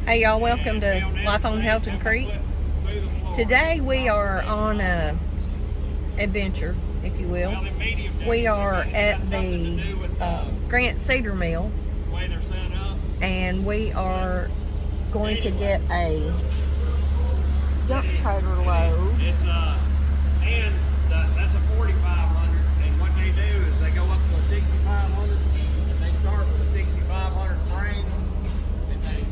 Hey y'all, welcome to Life on Helton Creek. Today we are on a adventure, if you will. We are at the Grant Cedar Mill, and we are going to get a dump trailer load. And that's a 4,500, and what they do is they go up to a 6,500, and they start with a 6,500 frame.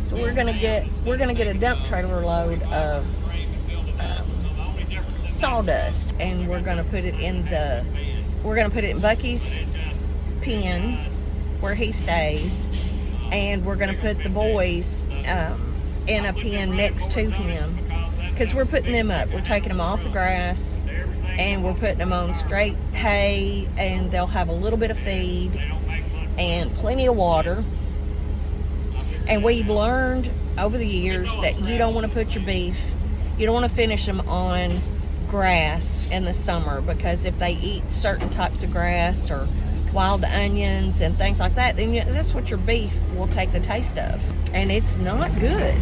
So we're gonna get a dump trailer load of sawdust, and we're gonna put it in Bucky's pen where he stays, and we're gonna put the boys in a pen next to him, because we're putting them up. We're taking them off the grass and we're putting them on straight hay, and they'll have a little bit of feed and plenty of water. And we've learned over the years that you don't want to put your beef, you don't want to finish them on grass in the summer, because if they eat certain types of grass or wild onions and things like that, then that's what your beef will take the taste of, and it's not good.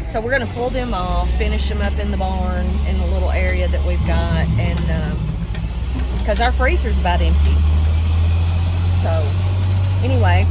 So we're going to pull them off, finish them up in the barn in the little area that we've got, and because our freezer's about empty. So anyway,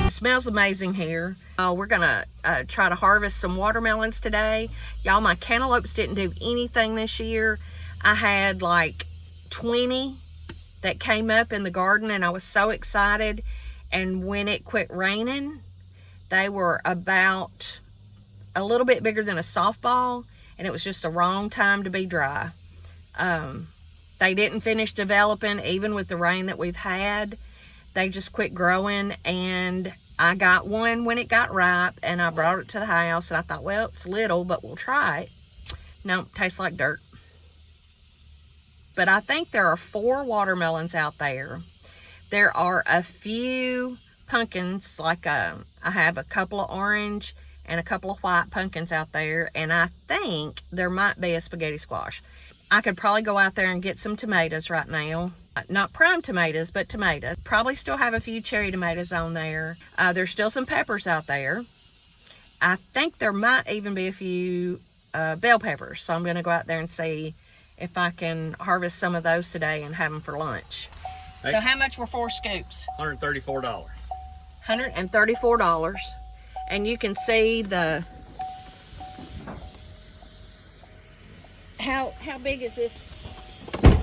smells amazing here. We're gonna try to harvest some watermelons today. Y'all, my cantaloupes didn't do anything this year. I had like 20 that came up in the garden, and I was so excited. And when it quit raining, they were about a little bit bigger than a softball, and it was just the wrong time to be dry. They didn't finish developing even with the rain that we've had. They just quit growing, and I got one when it got ripe, and I brought it to the house, and I thought, well, it's little, but we'll try it. No, it tastes like dirt. But I think there are 4 watermelons out there. There are a few pumpkins, like I have a couple of orange and a couple of white pumpkins out there, and I think there might be a spaghetti squash. I could probably go out there and get some tomatoes right now. Not prime tomatoes, but tomatoes. Probably still have a few cherry tomatoes on there. There's still some peppers out there. I think there might even be a few bell peppers. So I'm going to go out there and see if I can harvest some of those today and have them for lunch. Hey. So how much were 4 scoops? $134. $134. And you can see the... How big is this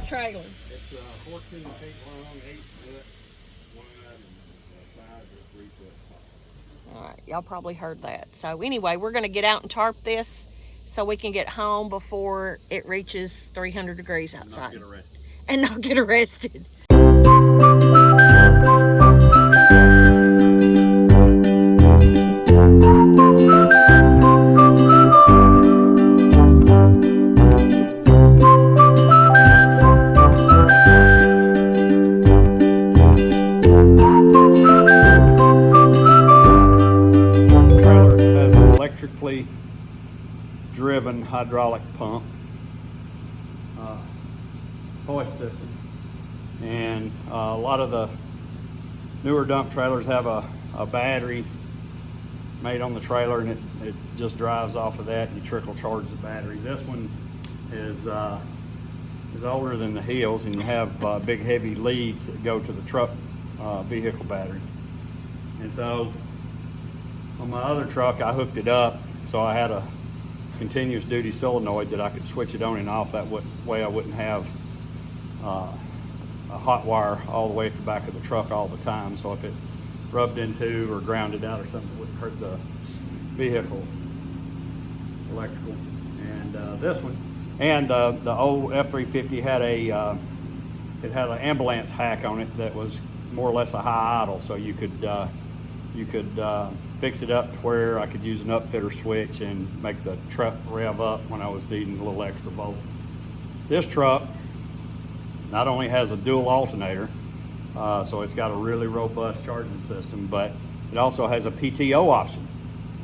trailer? It's 14 feet long, 8 foot wide, and 5 or 3 foot tall. All right, y'all probably heard that. So anyway, we're going to get out and tarp this so we can get home before it reaches 300 degrees outside. And not get arrested. Driven hydraulic pump hoist system, and a lot of the newer dump trailers have a battery made on the trailer, and it just drives off of that, and you trickle charge the battery. This one is older than the Hills, and you have big heavy leads that go to the truck vehicle battery. And so on my other truck I hooked it up, so I had a continuous duty solenoid that I could switch it on and off. That way I wouldn't have a hot wire all the way at the back of the truck all the time. So if it rubbed into or grounded out or something, it wouldn't hurt the vehicle electrical. And this one, and the old F-350 had it had an ambulance hack on it that was more or less a high idle, so you could fix it up to where I could use an upfitter switch and make the truck rev up when I was needing a little extra volt. This truck not only has a dual alternator, so it's got a really robust charging system, but it also has a PTO option.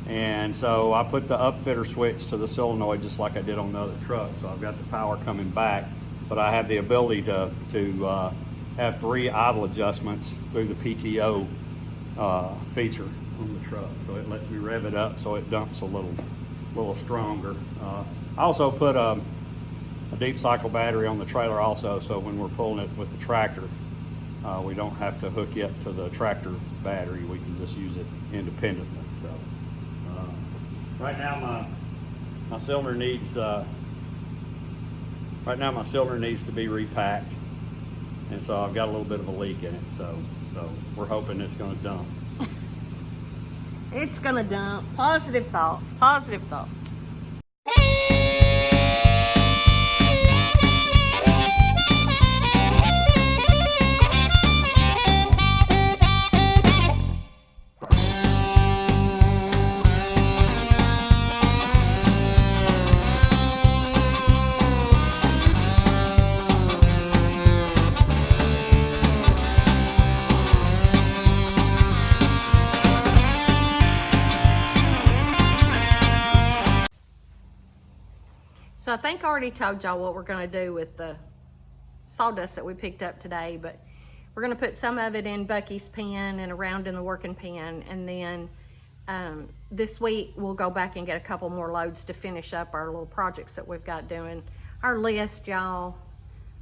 And so I put the upfitter switch to the solenoid just like I did on the other truck. So I've got the power coming back, but I have the ability to have 3 idle adjustments through the PTO feature on the truck. So it lets me rev it up so it dumps a little stronger. I also put a deep cycle battery on the trailer also, so when we're pulling it with the tractor, we don't have to hook it to the tractor battery. We can just use it independently. So right now my cylinder needs to be repacked, and so I've got a little bit of a leak in it. So we're hoping it's going to dump. It's gonna dump. Positive thoughts, positive thoughts. So I think I already told y'all what we're going to do with the sawdust that we picked up today, but we're going to put some of it in Bucky's pen and around in the working pen, and then this week we'll go back and get a couple more loads to finish up our little projects that we've got doing. Our list, y'all,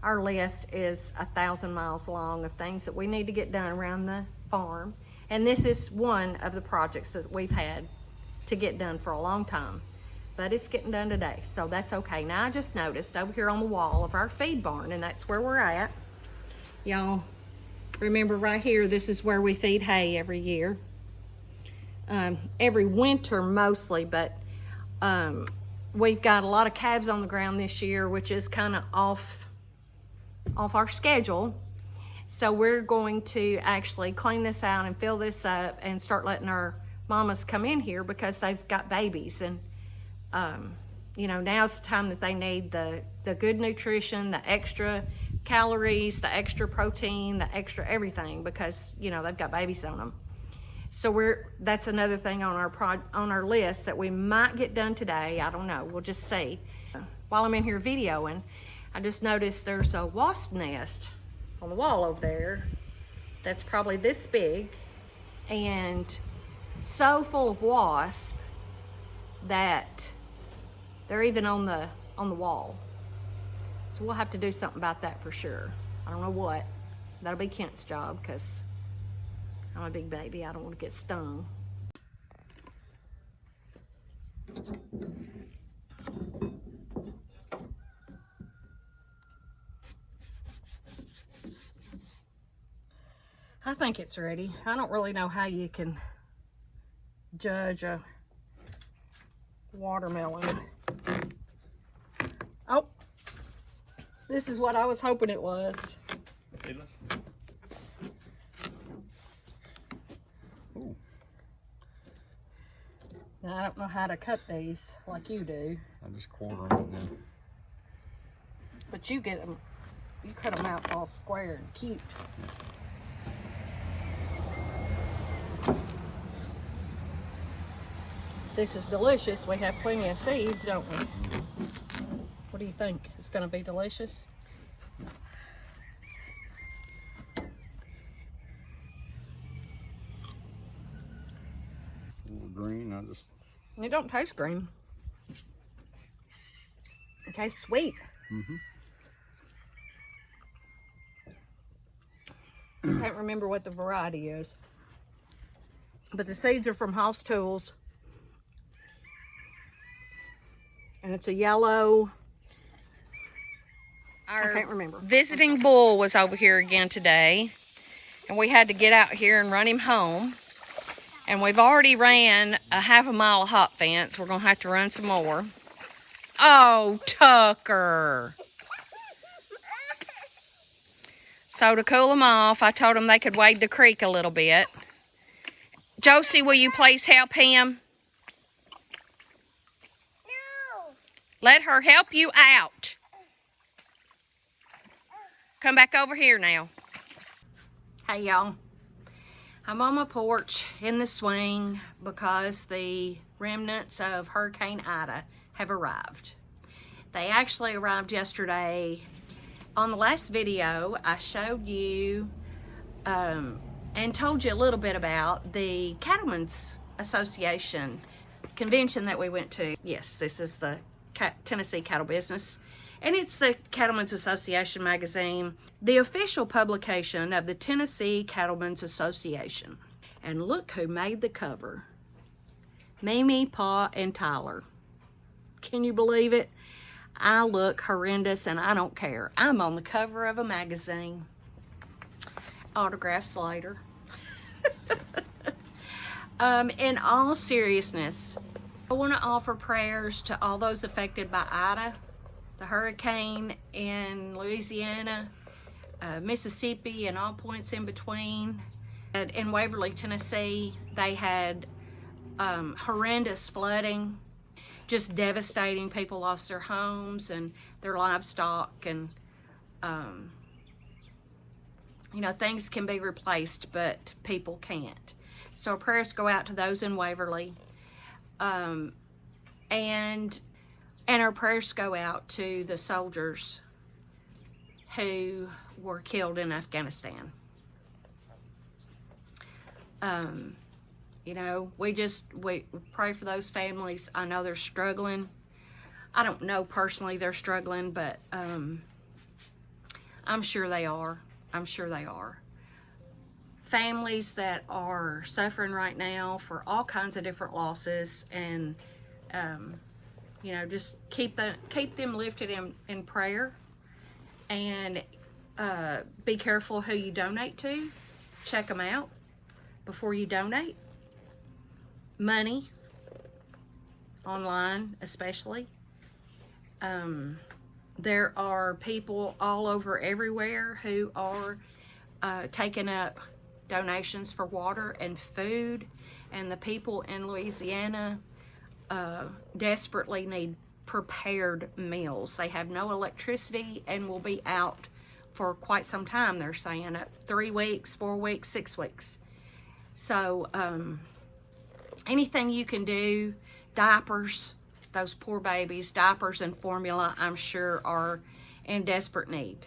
our list is 1,000 miles long of things that we need to get done around the farm, and this is one of the projects that we've had to get done for a long time. But it's getting done today, so that's okay. Now I just noticed over here on the wall of our feed barn, and that's where we're at. Y'all remember right here, this is where we feed hay every year. Every winter mostly, but we've got a lot of calves on the ground this year, which is kind of off our schedule. So we're going to actually clean this out and fill this up and start letting our mamas come in here because they've got babies, and you know, now's the time that they need the good nutrition, the extra calories, the extra protein, the extra everything, because, you know, they've got babies on them. So that's another thing on our list that we might get done today. I don't know, we'll just see. While I'm in here videoing, I just noticed there's a wasp nest on the wall over there that's probably this big and so full of wasps that they're even on the wall. So we'll have to do something about that for sure. I don't know what. That'll be Kent's job because I'm a big baby. I don't want to get stung. I think it's ready. I don't really know how you can judge a watermelon. Oh, this is what I was hoping it was. Ooh. Now, I don't know how to cut these like you do. I just quarter them then. But you get them, you cut them out all square and cute. This is delicious. We have plenty of seeds, don't we? What do you think? It's going to be delicious? A little green, It don't taste green. It tastes sweet. I can't remember what the variety is. But the seeds are from House Tools. And it's a yellow. I can't remember. Visiting bull was over here again today, and we had to get out here and run him home. And we've already ran a half a mile of hot fence. We're gonna have to run some more. Oh, Tucker. So to cool them off, I told them they could wade the creek a little bit. Josie, will you please help him? No. Let her help you out. Come back over here now. Hey, y'all. I'm on my porch in the swing because the remnants of Hurricane Ida have arrived. They actually arrived yesterday. On the last video, I showed you and told you a little bit about the Cattlemen's Association convention that we went to. Yes, this is the Tennessee Cattle Business, and it's the Cattlemen's Association magazine, the official publication of the Tennessee Cattlemen's Association. And look who made the cover. Mimi, Pa, and Tyler. Can you believe it? I look horrendous and I don't care. I'm on the cover of a magazine. Autographs later. In all seriousness, I want to offer prayers to all those affected by Ida, the hurricane in Louisiana, Mississippi, and all points in between. In Waverly, Tennessee, they had horrendous flooding, just devastating. People lost their homes and their livestock, and you know, things can be replaced, but people can't. So our prayers go out to those in Waverly, and our prayers go out to the soldiers who were killed in Afghanistan. You know, we pray for those families. I know they're struggling. I don't know personally they're struggling, but I'm sure they are. I'm sure they are. Families that are suffering right now for all kinds of different losses, and you know, just keep them lifted in prayer, and be careful who you donate to. Check them out before you donate. Money, online especially. There are people all over everywhere who are taking up donations for water and food, and the people in Louisiana desperately need prepared meals. They have no electricity and will be out for quite some time. They're saying up 3 weeks, 4 weeks, 6 weeks. So anything you can do, diapers, those poor babies, diapers and formula, I'm sure are in desperate need.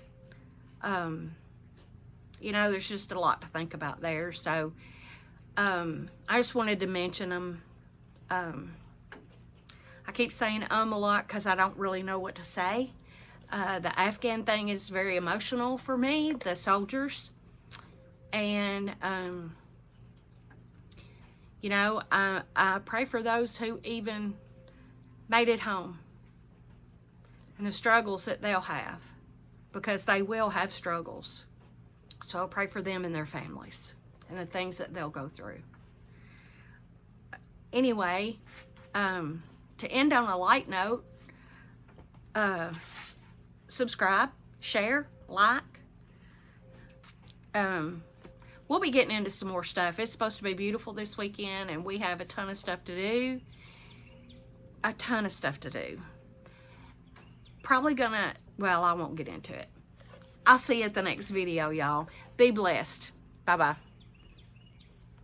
You know, there's just a lot to think about there. So I just wanted to mention them. I keep saying a lot because I don't really know what to say. The Afghan thing is very emotional for me, the soldiers. And you know, I pray for those who even made it home, and the struggles that they'll have, because they will have struggles. So I pray for them and their families and the things that they'll go through. Anyway, to end on a light note, subscribe, share, like. We'll be getting into some more stuff. It's supposed to be beautiful this weekend, and we have a ton of stuff to do. A ton of stuff to do. Probably gonna, well, I won't get into it. I'll see you at the next video, y'all. Be blessed. Bye-bye.